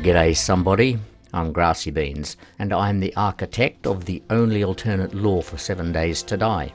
G'day somebody, I'm Grassybeans, and I'm the architect of the only alternate law for 7 days to die.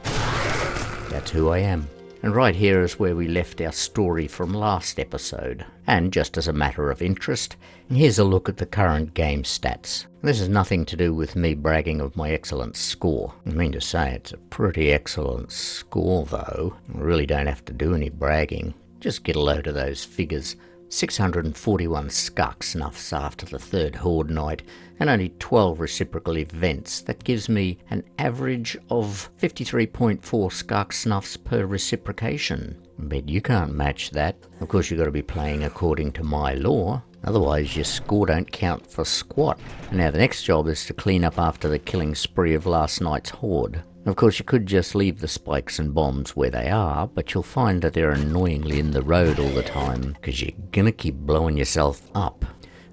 That's who I am. And right here is where we left our story from last episode. And just as a matter of interest, here's a look at the current game stats. This has nothing to do with me bragging of my excellent score. I mean to say, it's a pretty excellent score though. I really don't have to do any bragging. Just get a load of those figures. 641 skunk snuffs after the third horde night, and only 12 reciprocal events. That gives me an average of 53.4 skunk snuffs per reciprocation. Bet you can't match that. Of course you've got to be playing according to my law, otherwise your score don't count for squat. And now the next job is to clean up after the killing spree of last night's horde. Of course you could just leave the spikes and bombs where they are, but you'll find that they're annoyingly in the road all the time, because you're gonna keep blowing yourself up.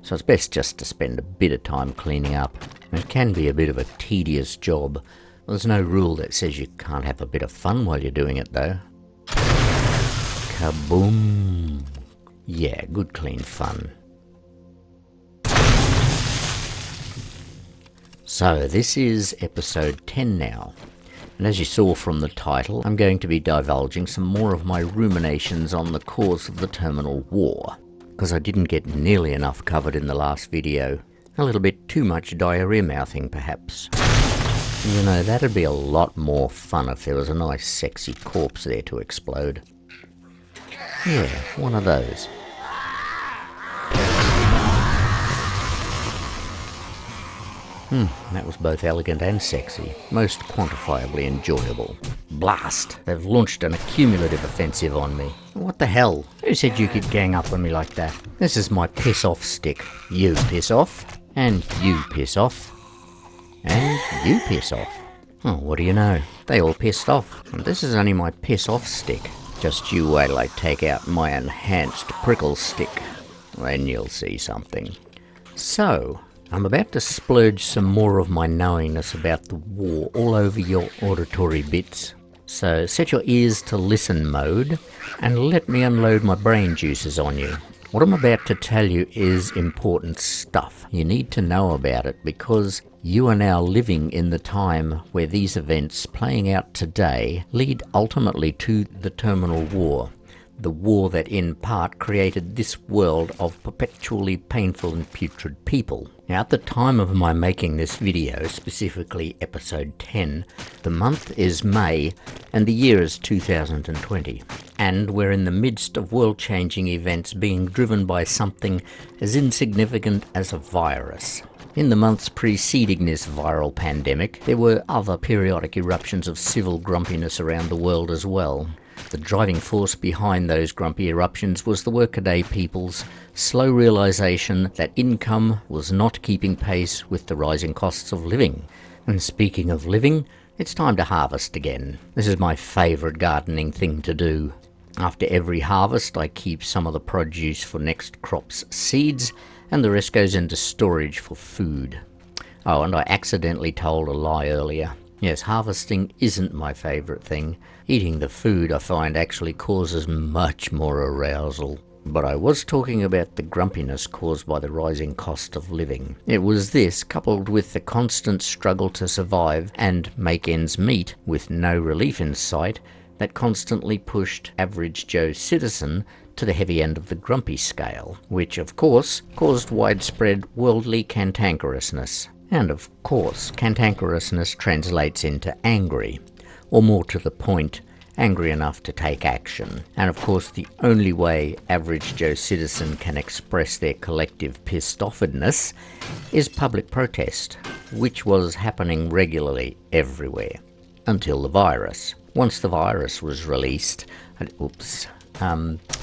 So it's best just to spend a bit of time cleaning up. It can be a bit of a tedious job. There's no rule that says you can't have a bit of fun while you're doing it though. Kaboom! Yeah, good clean fun. So this is episode 10 now. And as you saw from the title, I'm going to be divulging some more of my ruminations on the cause of the terminal war, because I didn't get nearly enough covered in the last video. A little bit too much diarrhea mouthing, perhaps. You know, that'd be a lot more fun if there was a nice sexy corpse there to explode. Yeah, one of those. That was both elegant and sexy, most quantifiably enjoyable. Blast! They've launched an accumulative offensive on me. What the hell? Who said you could gang up on me like that? This is my piss-off stick. You piss off, and you piss off, and you piss off. Oh, what do you know? They all pissed off. And this is only my piss-off stick. Just you wait till I take out my enhanced prickle stick. Then you'll see something. So, I'm about to splurge some more of my knowingness about the war all over your auditory bits. So set your ears to listen mode and let me unload my brain juices on you. What I'm about to tell you is important stuff. You need to know about it because you are now living in the time where these events playing out today lead ultimately to the terminal war. The war that in part created this world of perpetually painful and putrid people. Now at the time of my making this video, specifically episode 10, the month is May and the year is 2020. And we're in the midst of world-changing events being driven by something as insignificant as a virus. In the months preceding this viral pandemic, there were other periodic eruptions of civil grumpiness around the world as well. The driving force behind those grumpy eruptions was the workaday people's slow realization that income was not keeping pace with the rising costs of living. And speaking of living, it's time to harvest again. This is my favourite gardening thing to do. After every harvest, I keep some of the produce for next crop's seeds, and the rest goes into storage for food. Oh, and I accidentally told a lie earlier. Yes, harvesting isn't my favourite thing. Eating the food I find actually causes much more arousal. But I was talking about the grumpiness caused by the rising cost of living. It was this, coupled with the constant struggle to survive and make ends meet with no relief in sight, that constantly pushed average Joe citizen to the heavy end of the grumpy scale, which of course caused widespread worldly cantankerousness. And of course, cantankerousness translates into angry, or more to the point, angry enough to take action. And of course, the only way average Joe citizen can express their collective pissed-offedness is public protest, which was happening regularly everywhere. Until the virus. Once the virus was released, I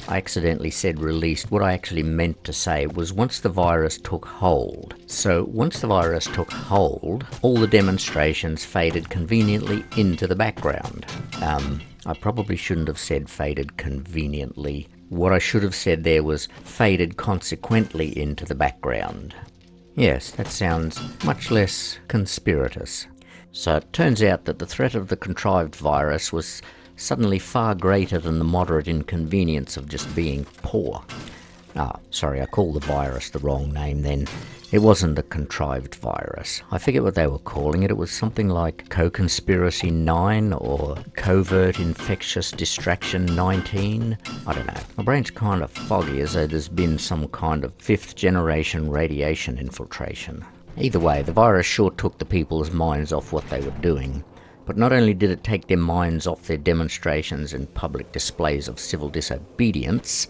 accidentally said released. What I actually meant to say was once the virus took hold. So once the virus took hold, all the demonstrations faded conveniently into the background. I probably shouldn't have said faded conveniently. What I should have said there was faded consequently into the background. Yes, that sounds much less conspiratous. So it turns out that the threat of the contrived virus was suddenly far greater than the moderate inconvenience of just being poor. Ah, sorry, I called the virus the wrong name then. It wasn't a contrived virus. I forget what they were calling it. It was something like Co-Conspiracy 9 or Covert Infectious Distraction 19. I don't know. My brain's kind of foggy, as though there's been some kind of 5th generation radiation infiltration. Either way, the virus sure took the people's minds off what they were doing. But not only did it take their minds off their demonstrations and public displays of civil disobedience,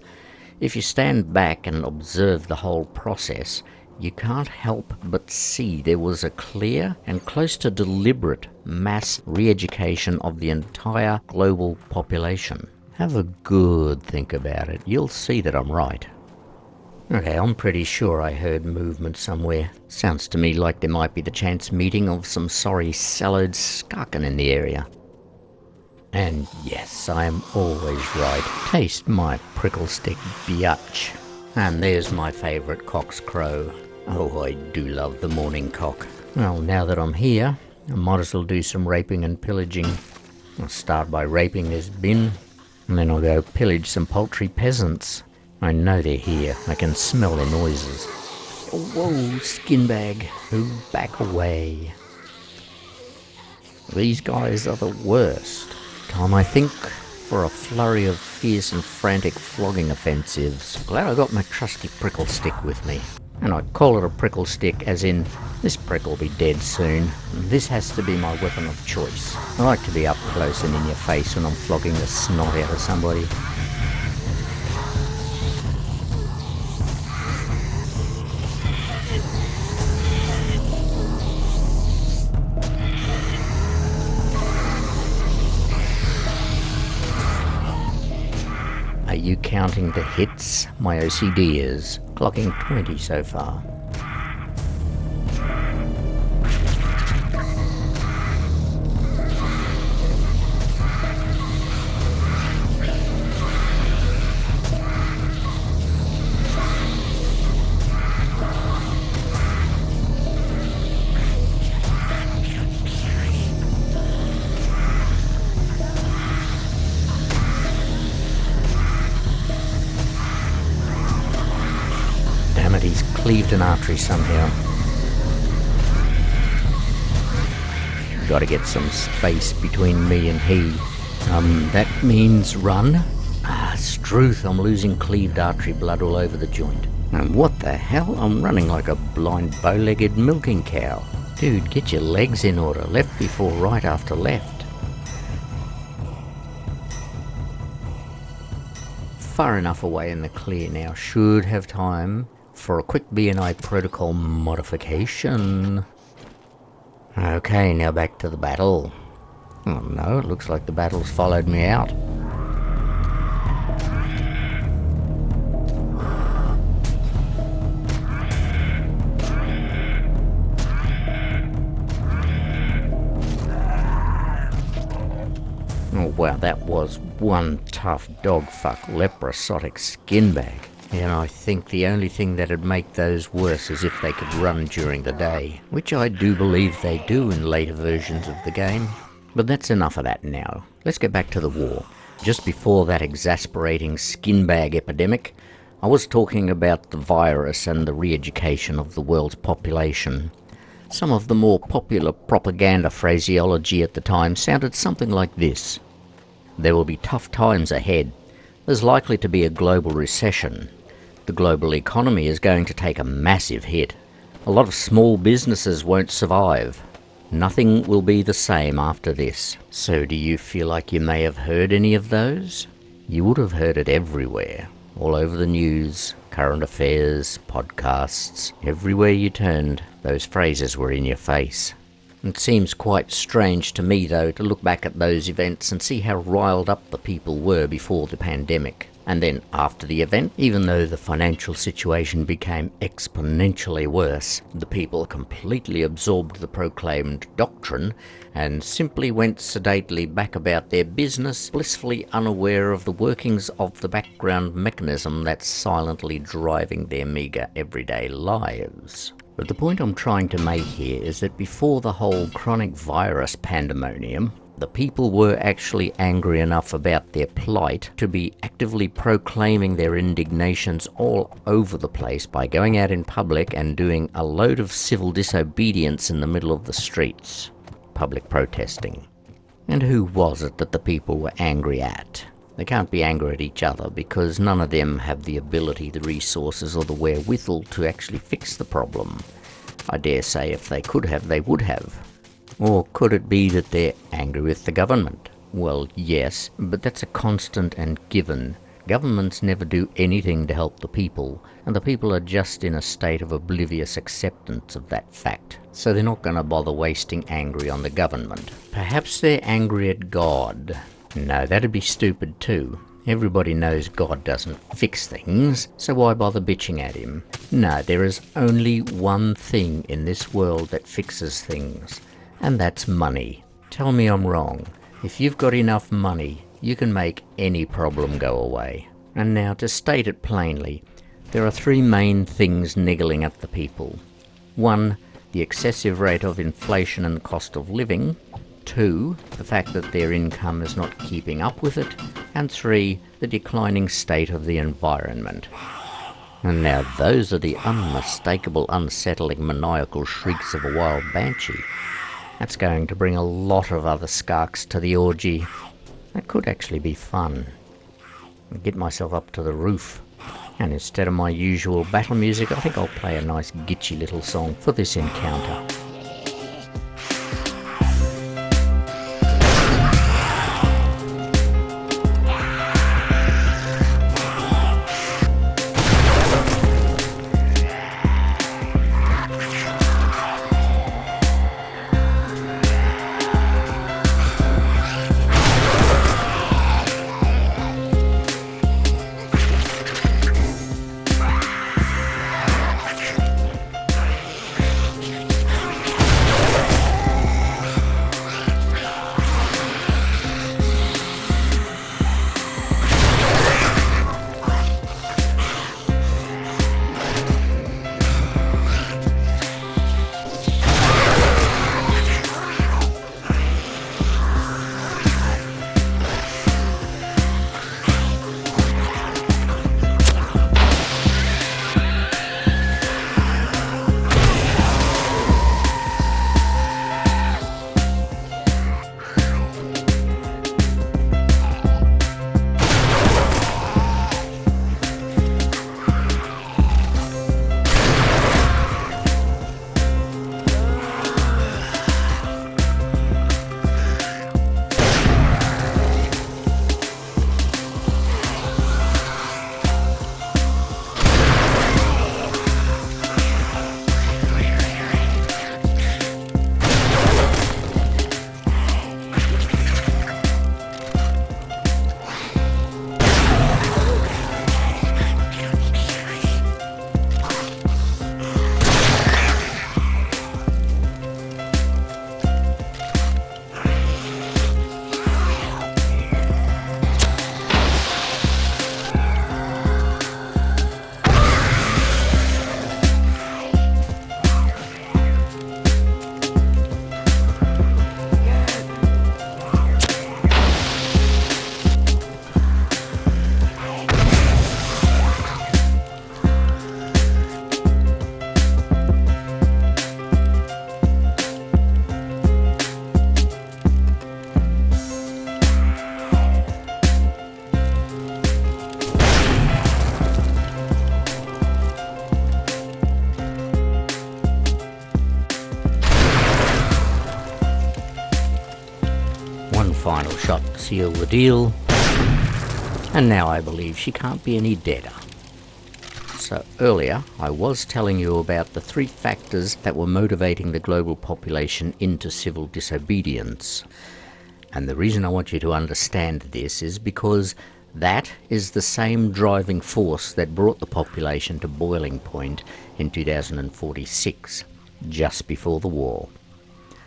if you stand back and observe the whole process, you can't help but see there was a clear and close to deliberate mass re-education of the entire global population. Have a good think about it. You'll see that I'm right. Okay, I'm pretty sure I heard movement somewhere. Sounds to me like there might be the chance meeting of some sorry salad skarking in the area. And yes, I am always right. Taste my prickle stick biatch. And there's my favourite cock's crow. Oh, I do love the morning cock. Well, now that I'm here, I might as well do some raping and pillaging. I'll start by raping this bin, and then I'll go pillage some poultry peasants. I know they're here. I can smell their noises. Whoa, skin bag. Oh, back away. These guys are the worst. Time, I think, for a flurry of fierce and frantic flogging offensives. Glad I got my trusty prickle stick with me. And I call it a prickle stick as in, this prick will be dead soon. This has to be my weapon of choice. I like to be up close and in your face when I'm flogging the snot out of somebody. Are you counting the hits? My OCD is, clocking 20 so far. He's cleaved an artery somehow. Gotta get some space between me and he. That means run. Ah, Struth, I'm losing cleaved artery blood all over the joint. And what the hell? I'm running like a blind bow-legged milking cow. Dude, get your legs in order. Left before right after left. Far enough away in the clear now. Should have time for a quick BNI protocol modification. Okay, now back to the battle. Oh no, it looks like the battle's followed me out. Oh wow, that was one tough dogfuck leprosotic skin bag. And I think the only thing that'd make those worse is if they could run during the day, which I do believe they do in later versions of the game. But that's enough of that now. Let's get back to the war. Just before that exasperating skin bag epidemic, I was talking about the virus and the re-education of the world's population. Some of the more popular propaganda phraseology at the time sounded something like this. There will be tough times ahead. There's likely to be a global recession. The global economy is going to take a massive hit. A lot of small businesses won't survive. Nothing will be the same after this. So do you feel like you may have heard any of those? You would have heard it everywhere. All over the news, current affairs, podcasts. Everywhere you turned, those phrases were in your face. It seems quite strange to me, though, to look back at those events and see how riled up the people were before the pandemic. And then after the event, even though the financial situation became exponentially worse, the people completely absorbed the proclaimed doctrine and simply went sedately back about their business, blissfully unaware of the workings of the background mechanism that's silently driving their meagre everyday lives. But the point I'm trying to make here is that before the whole chronic virus pandemonium, The people were actually angry enough about their plight to be actively proclaiming their indignations all over the place by going out in public and doing a load of civil disobedience in the middle of the streets. Public protesting. And who was it that the people were angry at? They can't be angry at each other because none of them have the ability, the resources or the wherewithal to actually fix the problem. I dare say if they could have, they would have. Or could it be that they're angry with the government? Well, yes, but that's a constant and given. Governments never do anything to help the people, and the people are just in a state of oblivious acceptance of that fact. So they're not going to bother wasting anger on the government. Perhaps they're angry at God. No, that'd be stupid too. Everybody knows God doesn't fix things, so why bother bitching at him? No, there is only one thing in this world that fixes things. And that's money. Tell me I'm wrong. If you've got enough money, you can make any problem go away. And now, to state it plainly, there are three main things niggling at the people. 1, the excessive rate of inflation and cost of living. 2, the fact that their income is not keeping up with it. And 3, the declining state of the environment. And now those are the unmistakable, unsettling, maniacal shrieks of a wild banshee. That's going to bring a lot of other skarks to the orgy. That could actually be fun. I'll get myself up to the roof, and instead of my usual battle music, I think I'll play a nice gitchy little song for this encounter. Final shot to seal the deal, and now I believe she can't be any deader. So earlier I was telling you about the 3 factors that were motivating the global population into civil disobedience, and the reason I want you to understand this is because that is the same driving force that brought the population to boiling point in 2046, just before the war.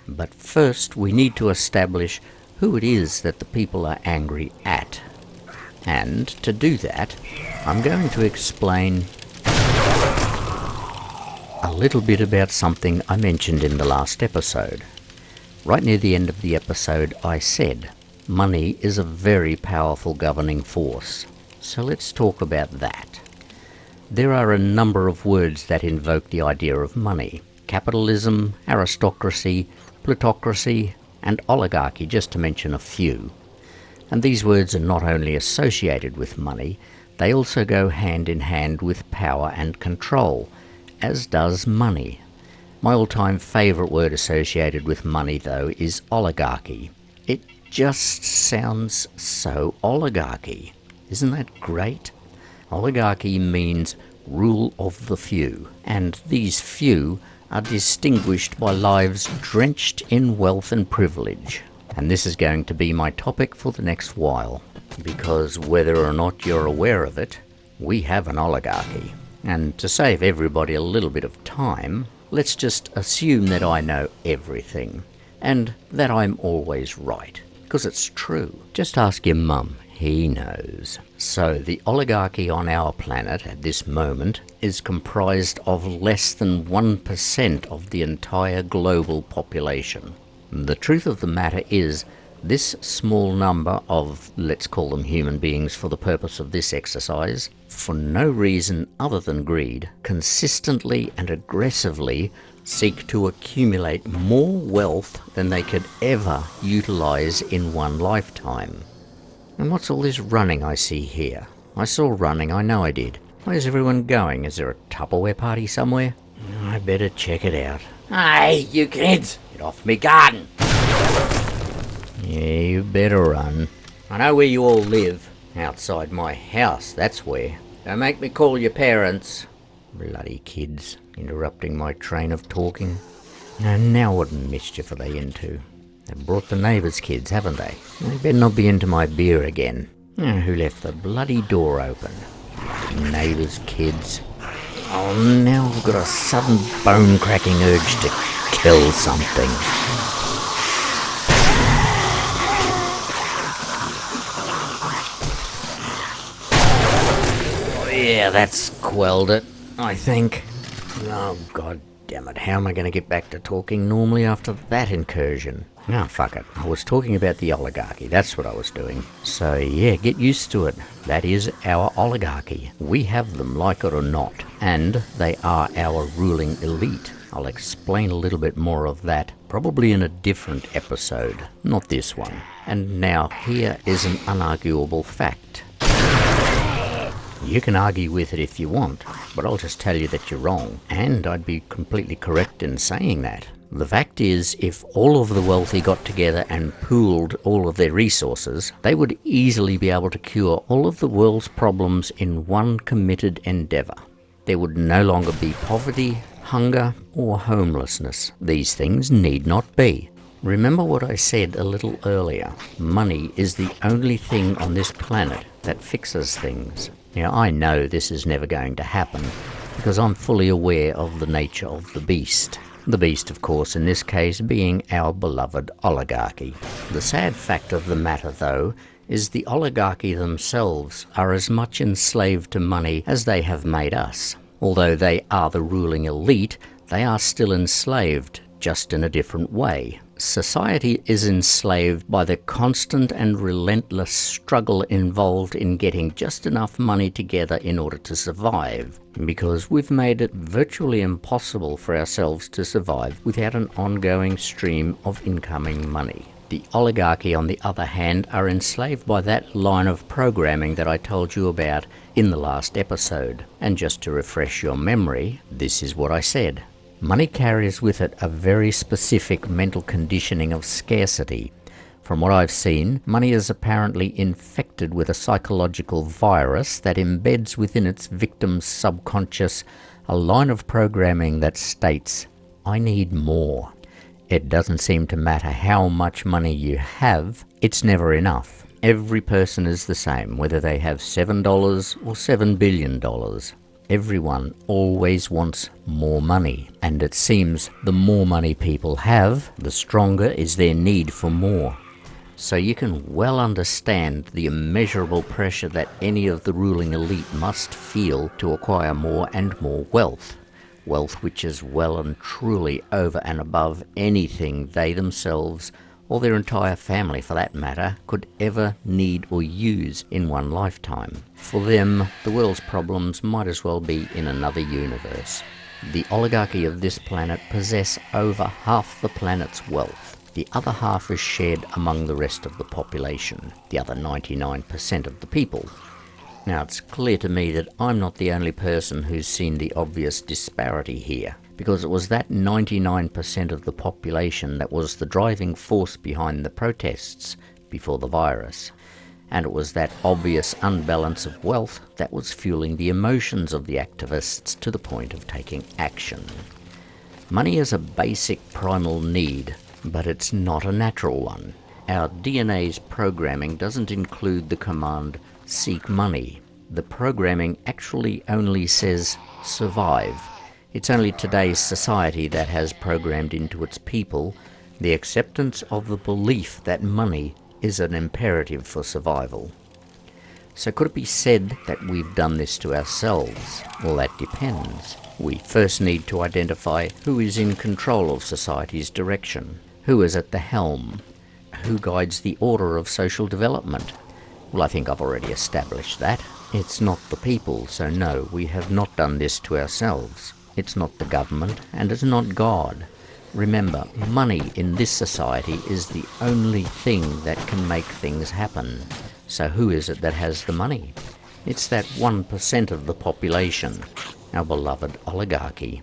But first we need to establish who it is that the people are angry at. And to do that, I'm going to explain a little bit about something I mentioned in the last episode. Right near the end of the episode, I said, money is a very powerful governing force. So let's talk about that. There are a number of words that invoke the idea of money. Capitalism, aristocracy, plutocracy, and oligarchy, just to mention a few. And these words are not only associated with money, they also go hand in hand with power and control, as does money. My all-time favourite word associated with money, though, is oligarchy. It just sounds so oligarchy. Isn't that great? Oligarchy means rule of the few, and these few are distinguished by lives drenched in wealth and privilege. And this is going to be my topic for the next while, because whether or not you're aware of it, we have an oligarchy. And to save everybody a little bit of time, let's just assume that I know everything, and that I'm always right, because it's true. Just ask your mum, he knows. So the oligarchy on our planet at this moment is comprised of less than 1% of the entire global population. The truth of the matter is, this small number of, let's call them human beings for the purpose of this exercise, for no reason other than greed, consistently and aggressively seek to accumulate more wealth than they could ever utilize in one lifetime. And what's all this running I see here? I saw running, I know I did. Where's everyone going? Is there a Tupperware party somewhere? I better check it out. Hey, you kids! Get off me garden! Yeah, you better run. I know where you all live. Outside my house, that's where. Don't make me call your parents. Bloody kids, interrupting my train of talking. Now what mischief are they into? They've brought the neighbours' kids, haven't they? They better not be into my beer again. Who left the bloody door open? Neighbours' kids. Oh, now I've got a sudden bone-cracking urge to kill something. Yeah, that's quelled it, I think. Oh, god damn it. How am I going to get back to talking normally after that incursion? Ah, fuck it. I was talking about the oligarchy. That's what I was doing. So, yeah, get used to it. That is our oligarchy. We have them, like it or not. And they are our ruling elite. I'll explain a little bit more of that, probably in a different episode, not this one. And now, here is an unarguable fact. You can argue with it if you want, but I'll just tell you that you're wrong, and I'd be completely correct in saying that. The fact is, if all of the wealthy got together and pooled all of their resources, they would easily be able to cure all of the world's problems in one committed endeavour. There would no longer be poverty, hunger, or homelessness. These things need not be. Remember what I said a little earlier. Money is the only thing on this planet that fixes things. Now, I know this is never going to happen, because I'm fully aware of the nature of the beast. The beast, of course, in this case being our beloved oligarchy. The sad fact of the matter, though, is the oligarchy themselves are as much enslaved to money as they have made us. Although they are the ruling elite, they are still enslaved, just in a different way. Society is enslaved by the constant and relentless struggle involved in getting just enough money together in order to survive, because we've made it virtually impossible for ourselves to survive without an ongoing stream of incoming money. The oligarchy, on the other hand, are enslaved by that line of programming that I told you about in the last episode. And just to refresh your memory, this is what I said. Money carries with it a very specific mental conditioning of scarcity. From what I've seen, money is apparently infected with a psychological virus that embeds within its victim's subconscious a line of programming that states, "I need more." It doesn't seem to matter how much money you have, it's never enough. Every person is the same, whether they have $7 or $7 billion. Everyone always wants more money, and it seems the more money people have, the stronger is their need for more. So you can well understand the immeasurable pressure that any of the ruling elite must feel to acquire more and more wealth. wealth which is well and truly over and above anything they themselves, or their entire family for that matter, could ever need or use in one lifetime. For them, the world's problems might as well be in another universe. The oligarchy of this planet possess over half the planet's wealth. The other half is shared among the rest of the population, the other 99% of the people. Now, it's clear to me that I'm not the only person who's seen the obvious disparity here, because it was that 99% of the population that was the driving force behind the protests before the virus. And it was that obvious unbalance of wealth that was fueling the emotions of the activists to the point of taking action. Money is a basic primal need, but it's not a natural one. Our DNA's programming doesn't include the command, seek money. The programming actually only says, survive. It's only today's society that has programmed into its people the acceptance of the belief that money is an imperative for survival. So could it be said that we've done this to ourselves? Well, that depends. We first need to identify who is in control of society's direction. Who is at the helm? Who guides the order of social development? Well, I think I've already established that. It's not the people, so no, we have not done this to ourselves. It's not the government, and it's not God. Remember, money in this society is the only thing that can make things happen. So who is it that has the money? It's that 1% of the population, our beloved oligarchy.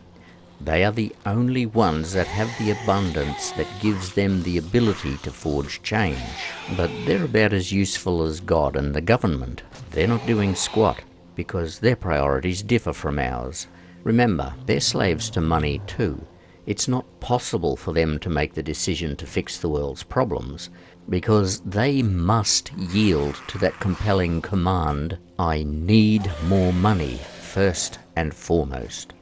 They are the only ones that have the abundance that gives them the ability to forge change. But they're about as useful as God and the government. They're not doing squat, because their priorities differ from ours. Remember, they're slaves to money too. It's not possible for them to make the decision to fix the world's problems, because they must yield to that compelling command, I need more money, first and foremost.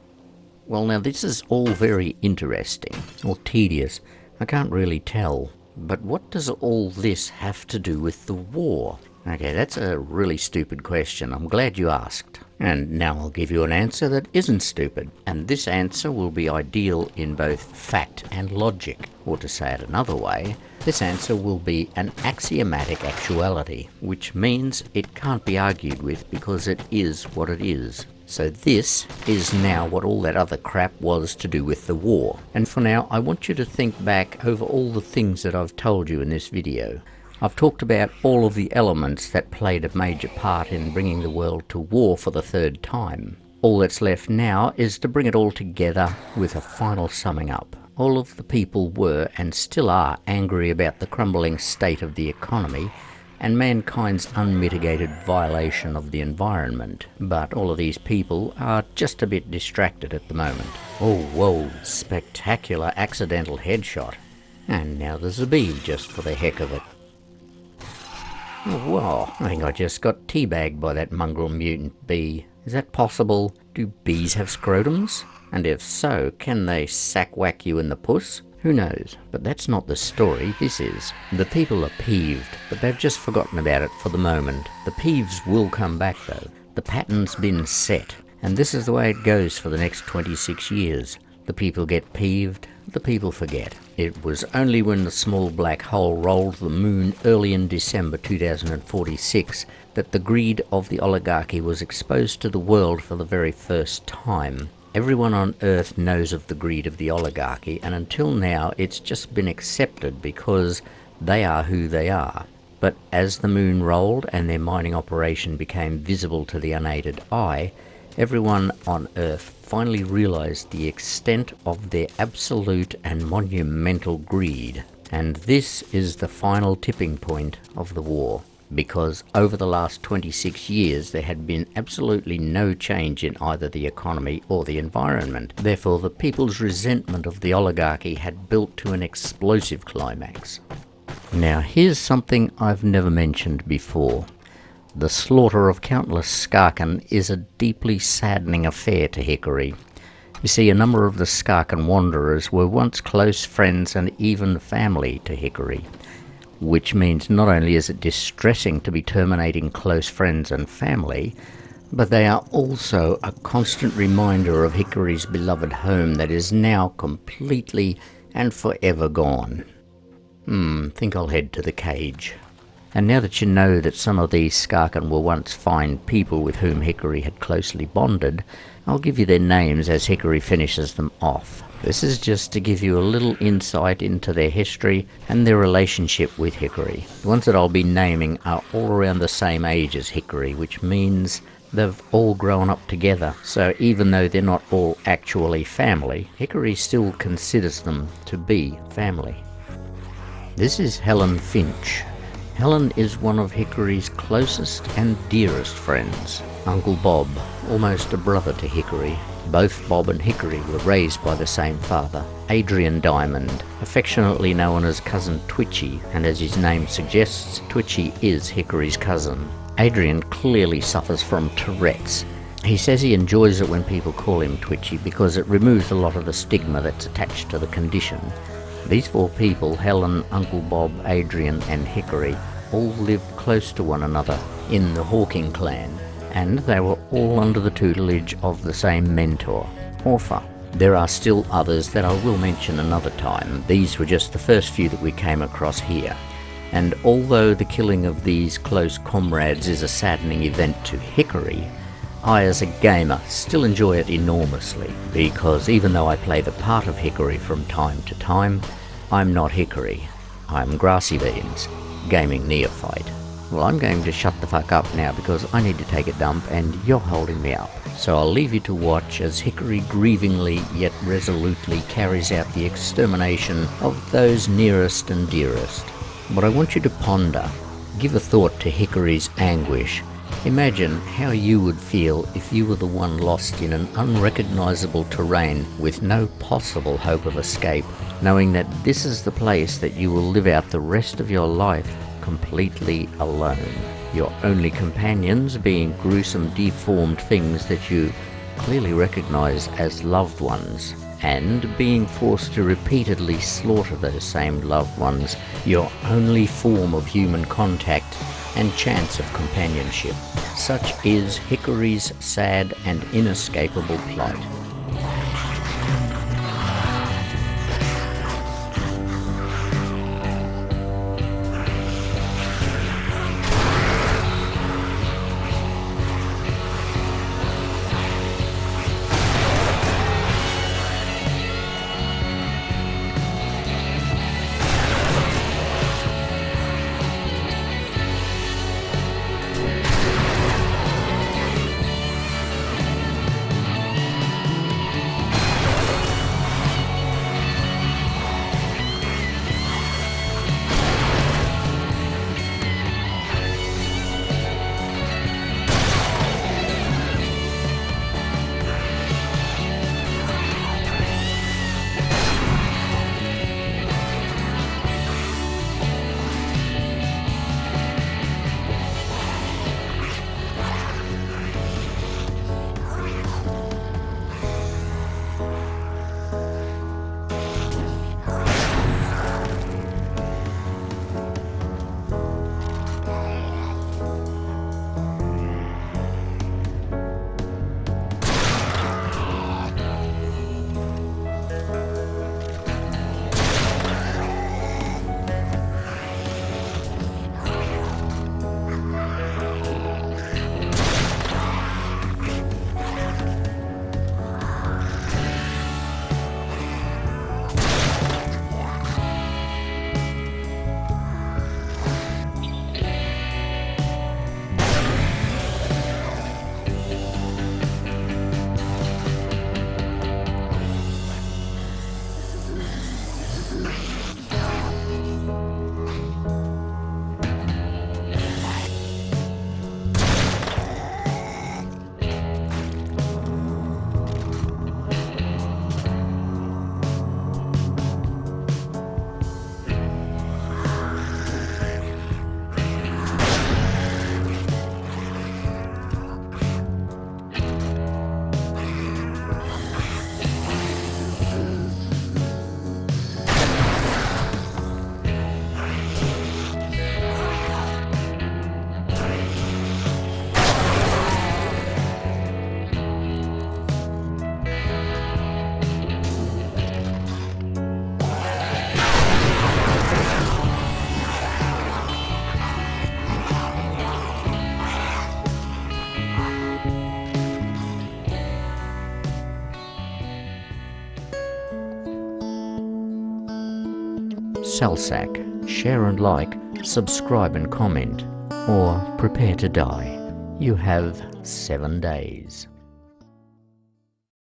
Well, now this is all very interesting, or tedious, I can't really tell. But what does all this have to do with the war? Okay, that's a really stupid question. I'm glad you asked. And now I'll give you an answer that isn't stupid. And this answer will be ideal in both fact and logic. Or to say it another way, this answer will be an axiomatic actuality, which means it can't be argued with because it is what it is. So this is now what all that other crap was to do with the war. And for now, I want you to think back over all the things that I've told you in this video. I've talked about all of the elements that played a major part in bringing the world to war for the third time. All that's left now is to bring it all together with a final summing up. All of the people were and still are angry about the crumbling state of the economy and mankind's unmitigated violation of the environment. But all of these people are just a bit distracted at the moment. Oh, whoa, spectacular accidental headshot. And now there's a bee just for the heck of it. Oh, whoa, I think I just got teabagged by that mongrel mutant bee. Is that possible? Do bees have scrotums? And if so, can they sack-whack you in the puss? Who knows? But that's not the story, this is. The people are peeved, but they've just forgotten about it for the moment. The peeves will come back though. The pattern's been set, and this is the way it goes for the next 26 years. The people get peeved, the people forget. It was only when the small black hole rolled the moon early in December 2046 that the greed of the oligarchy was exposed to the world for the very first time. Everyone on Earth knows of the greed of the oligarchy, and until now it's just been accepted because they are who they are. But as the moon rolled and their mining operation became visible to the unaided eye, everyone on Earth finally realized the extent of their absolute and monumental greed. And this is the final tipping point of the war. Because over the last 26 years there had been absolutely no change in either the economy or the environment. Therefore, the people's resentment of the oligarchy had built to an explosive climax. Now, here's something I've never mentioned before. The slaughter of countless Skarkan is a deeply saddening affair to Hickory. You see, a number of the Skarkan wanderers were once close friends and even family to Hickory. Which means not only is it distressing to be terminating close friends and family, but they are also a constant reminder of Hickory's beloved home that is now completely and forever gone. Think I'll head to the cage. And now that you know that some of these Skarken were once fine people with whom Hickory had closely bonded, I'll give you their names as Hickory finishes them off. This is just to give you a little insight into their history and their relationship with Hickory. The ones that I'll be naming are all around the same age as Hickory, which means they've all grown up together. So even though they're not all actually family, Hickory still considers them to be family. This is Helen Finch. Helen is one of Hickory's closest and dearest friends. Uncle Bob, almost a brother to Hickory. Both Bob and Hickory were raised by the same father, Adrian Diamond, affectionately known as Cousin Twitchy, and as his name suggests, Twitchy is Hickory's cousin. Adrian clearly suffers from Tourette's. He says he enjoys it when people call him Twitchy because it removes a lot of the stigma that's attached to the condition. These four people, Helen, Uncle Bob, Adrian and Hickory, all lived close to one another in the Hawking clan, and they were all under the tutelage of the same mentor, Orpha. There are still others that I will mention another time. These were just the first few that we came across here. And although the killing of these close comrades is a saddening event to Hickory, I as a gamer still enjoy it enormously, because even though I play the part of Hickory from time to time, I'm not Hickory. I'm grassybeans, gaming neophyte. Well, I'm going to shut the fuck up now because I need to take a dump and you're holding me up. So I'll leave you to watch as Hickory grievingly yet resolutely carries out the extermination of those nearest and dearest. But I want you to ponder, give a thought to Hickory's anguish. Imagine how you would feel if you were the one lost in an unrecognizable terrain with no possible hope of escape, knowing that this is the place that you will live out the rest of your life completely alone. Your only companions being gruesome, deformed things that you clearly recognize as loved ones, and being forced to repeatedly slaughter those same loved ones, your only form of human contact and chance of companionship. Such is Hickory's sad and inescapable plight. Salsack, share and like, subscribe and comment, or prepare to die. You have 7 days.